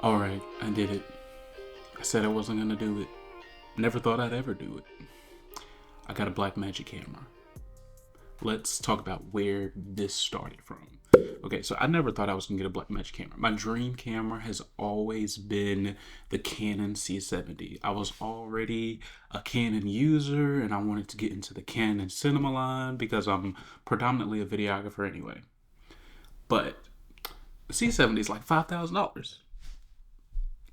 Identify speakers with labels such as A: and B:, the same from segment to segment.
A: Alright, I did it. I said I wasn't gonna do it. Never thought I'd ever do it. I got a BlackMagic camera. Let's talk about where this started from. Okay, so I never thought I was gonna get a BlackMagic camera. My dream camera has always been the Canon C70. I was already a Canon user and I wanted to get into the Canon cinema line because I'm predominantly a videographer anyway. But the C70 is like $5,000.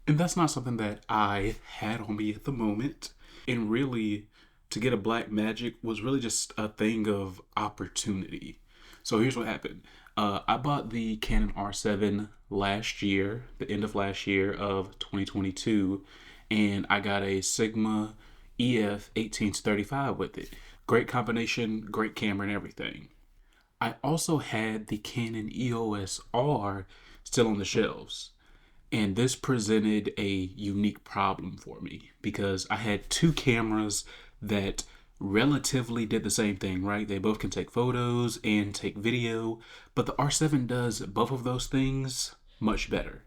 A: And that's not something that I had on me at the moment. And really, to get a BlackMagic was really just a thing of opportunity. So here's what happened. I bought the Canon R7 last year, the end of last year of 2022, and I got a Sigma EF 18 to 35 with it. Great combination, great camera, and everything. I also had the Canon EOS R still on the shelves. And this presented a unique problem for me because I had two cameras that relatively did the same thing, right? They both can take photos and take video, but the R7 does both of those things much better.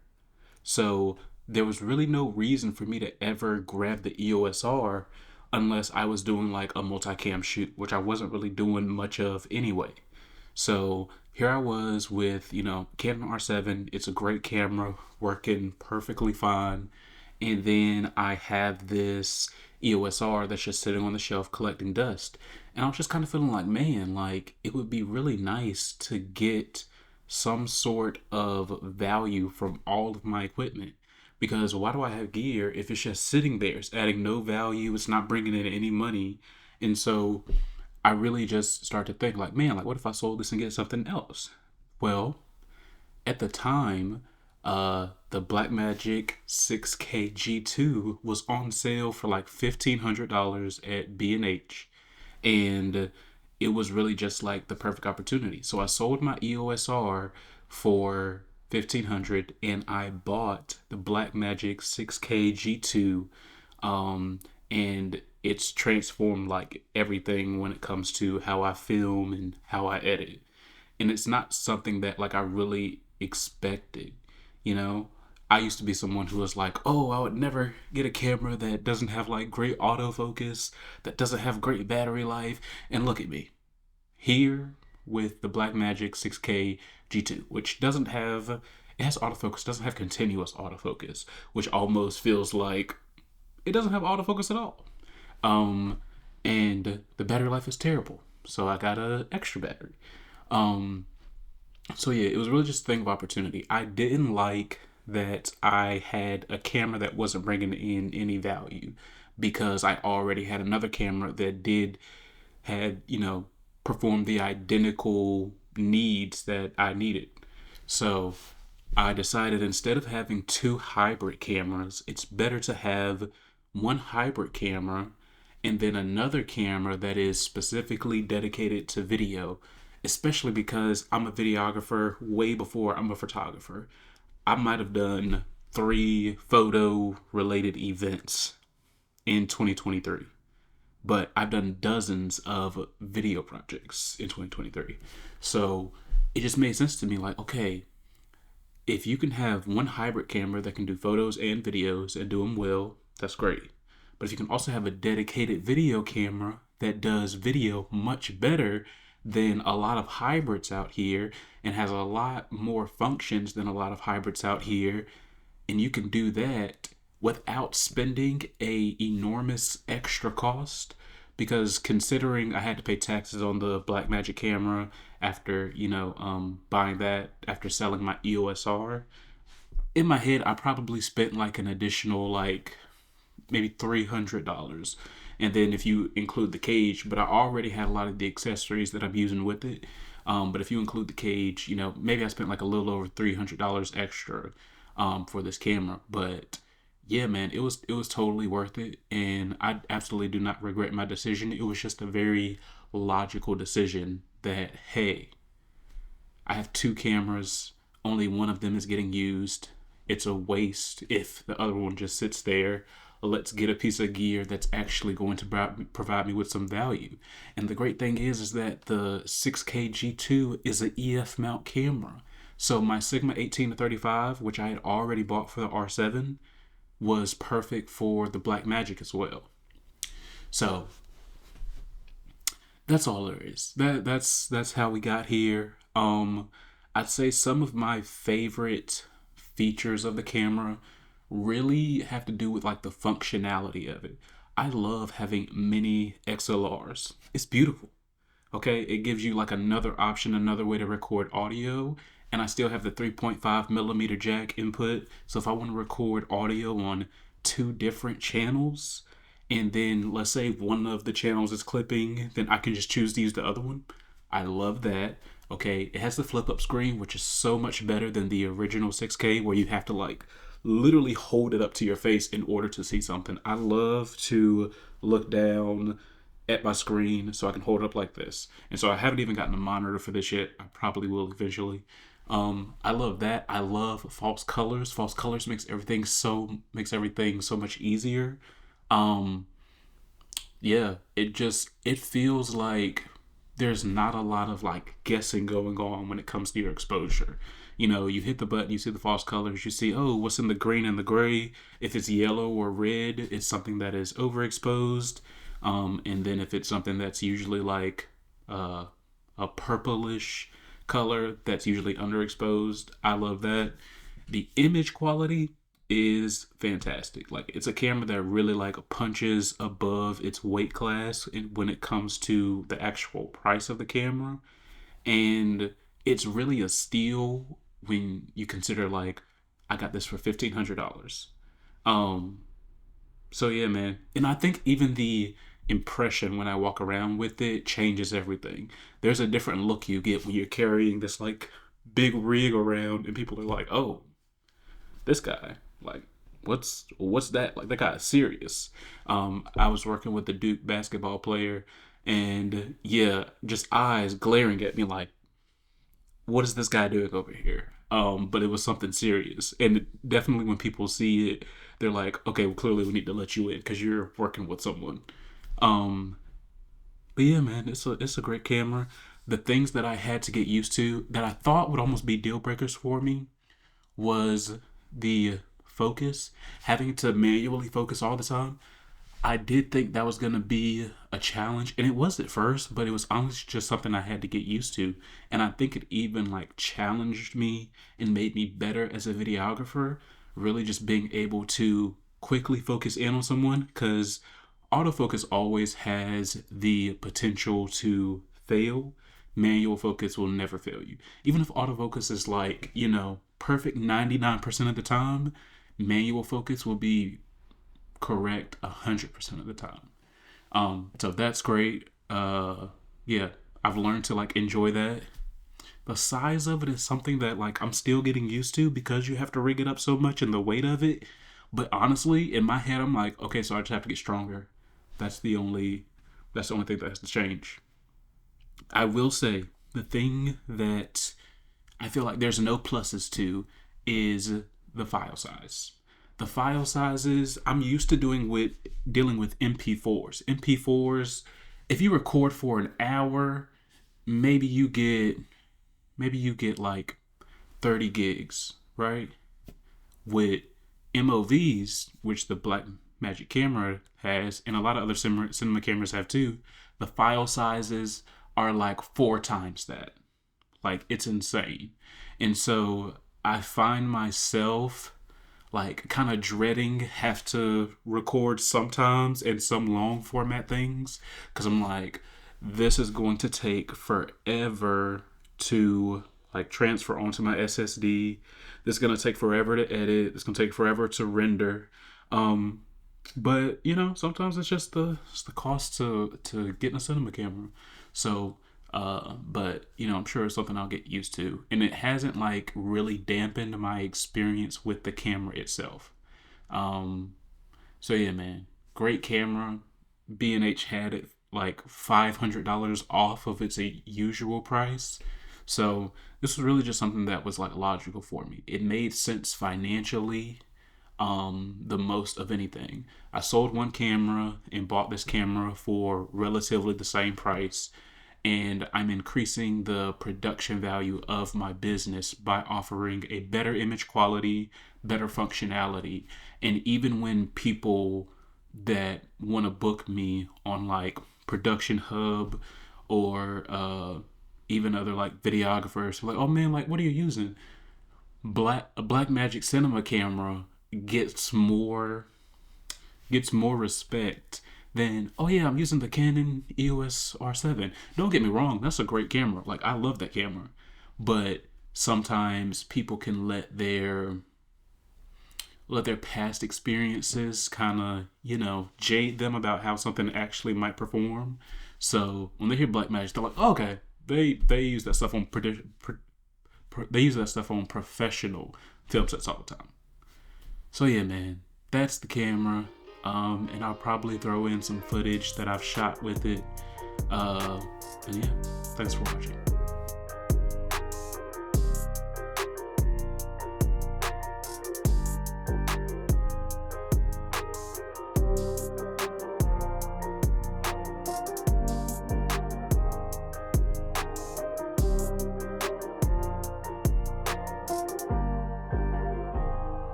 A: So there was really no reason for me to ever grab the EOS R unless I was doing like a multicam shoot, which I wasn't really doing much of anyway. So here I was with, Canon R7. It's a great camera, working perfectly fine. And then I have this EOS R that's just sitting on the shelf collecting dust. And I was just kind of feeling like, man, like it would be really nice to get some sort of value from all of my equipment. Because why do I have gear if it's just sitting there? It's adding no value, it's not bringing in any money. And so I really just started to think like, man, like what if I sold this and get something else? Well, at the time, the Blackmagic 6K G2 was on sale for like $1,500 at B&H, and it was really just like the perfect opportunity. So I sold my EOS R for 1,500, and I bought the Blackmagic 6K G2, and it's transformed like everything when it comes to how I film and how I edit. And it's not something that like I really expected, you know? I used to be someone who was like, oh, I would never get a camera that doesn't have like great autofocus, that doesn't have great battery life. And look at me here with the Blackmagic 6K G2, which doesn't have, it has autofocus, doesn't have continuous autofocus, which almost feels like it doesn't have autofocus at all. Um, and the battery life is terrible. So I got an extra battery. Um, so yeah, it was really just a thing of opportunity. I didn't like that I had a camera that wasn't bringing in any value because I already had another camera that had, performed the identical needs that I needed. So I decided instead of having two hybrid cameras, it's better to have one hybrid camera and then another camera that is specifically dedicated to video, especially because I'm a videographer way before I'm a photographer. I might have done three photo related events in 2023, but I've done dozens of video projects in 2023. So it just made sense to me like, okay, if you can have one hybrid camera that can do photos and videos and do them well, that's great. But if you can also have a dedicated video camera that does video much better than a lot of hybrids out here and has a lot more functions than a lot of hybrids out here, and you can do that without spending a enormous extra cost, because considering I had to pay taxes on the Blackmagic camera after buying that after selling my EOS R, in my head I probably spent like an additional like maybe $300. And then if you include the cage, but I already had a lot of the accessories that I'm using with it. But if you include the cage, maybe I spent like a little over $300 extra for this camera. But yeah, man, it was totally worth it, and I absolutely do not regret my decision. It was just a very logical decision that hey, I have two cameras, only one of them is getting used. It's a waste if the other one just sits there. Let's get a piece of gear that's actually going to provide me with some value. And the great thing is that the 6K G2 is an EF mount camera. So my Sigma 18 to 35, which I had already bought for the R7, was perfect for the Blackmagic as well. So that's all there is. That's how we got here. I'd say some of my favorite features of the camera really have to do with like the functionality of it. I love having mini XLRs. It's beautiful. Okay, it gives you like another option, another way to record audio, and I still have the 3.5 millimeter jack input. So if I want to record audio on two different channels, and then let's say one of the channels is clipping, then I can just choose to use the other one. I love that. Okay, it has the flip up screen, which is so much better than the original 6K where you have to like literally hold it up to your face in order to see something. I love to look down at my screen so I can hold it up like this. And so I haven't even gotten a monitor for this yet. I probably will eventually. I love that. I love false colors. False colors makes everything so much easier. Um, yeah, it feels like there's not a lot of like guessing going on when it comes to your exposure. You know, you hit the button, you see the false colors, you see, oh, what's in the green and the gray. If it's yellow or red, it's something that is overexposed. And then if it's something that's usually like a purplish color, that's usually underexposed. I love that. The image quality is fantastic. Like it's a camera that really like punches above its weight class when it comes to the actual price of the camera, and it's really a steal when you consider like I got this for $1,500. Um, so yeah, man, and I think even the impression when I walk around with it changes everything. There's a different look you get when you're carrying this like big rig around, and people are like, "Oh, this guy, like, what's that? Like, that guy is serious." I was working with the Duke basketball player, and yeah, just eyes glaring at me like, what is this guy doing over here? But it was something serious, and definitely when people see it, they're like, okay, well, clearly we need to let you in because you're working with someone. Um, but yeah, man, it's a great camera. The things that I had to get used to that I thought would almost be deal breakers for me was the focus, having to manually focus all the time. I did think that was going to be a challenge, and it was at first, but it was honestly just something I had to get used to. And I think it even like challenged me and made me better as a videographer, really just being able to quickly focus in on someone, because autofocus always has the potential to fail. Manual focus will never fail you. Even if autofocus is like, perfect 99% of the time, manual focus will be correct 100% of the time. So that's great. Yeah, I've learned to like enjoy that. The size of it is something that like I'm still getting used to because you have to rig it up so much and the weight of it. But honestly, in my head, I'm like, okay, so I just have to get stronger. That's the only thing that has to change. I will say the thing that I feel like there's no pluses to is the file size. The file sizes I'm used to dealing with MP4s. MP4s, if you record for an hour, maybe you get like 30 gigs, right? With MOVs, which the Blackmagic camera has, and a lot of other cinema cameras have too, the file sizes are like 4 times that. Like, it's insane. And so I find myself like kind of dreading have to record sometimes in some long format things, because I'm like, this is going to take forever to like transfer onto my SSD. This is going to take forever to edit. It's going to take forever to render. But sometimes it's the cost to getting a cinema camera. So but I'm sure it's something I'll get used to, and it hasn't like really dampened my experience with the camera itself. Um, so yeah, man, great camera. B&H had it like $500 off of its usual price. So this was really just something that was like logical for me. It made sense financially, the most of anything. I sold one camera and bought this camera for relatively the same price. and I'm increasing the production value of my business by offering a better image quality, better functionality. And even when people that want to book me on like Production Hub or even other like videographers, like, oh man, like, what are you using? A BlackMagic cinema camera gets more respect than, oh yeah, I'm using the Canon EOS R7. Don't get me wrong, that's a great camera. Like, I love that camera. But sometimes people can let their past experiences kind of, jade them about how something actually might perform. So when they hear Blackmagic, they're like, oh, okay, they use that stuff on they use that stuff on professional film sets all the time. So yeah, man, that's the camera. And I'll probably throw in some footage that I've shot with it. And yeah, thanks for watching.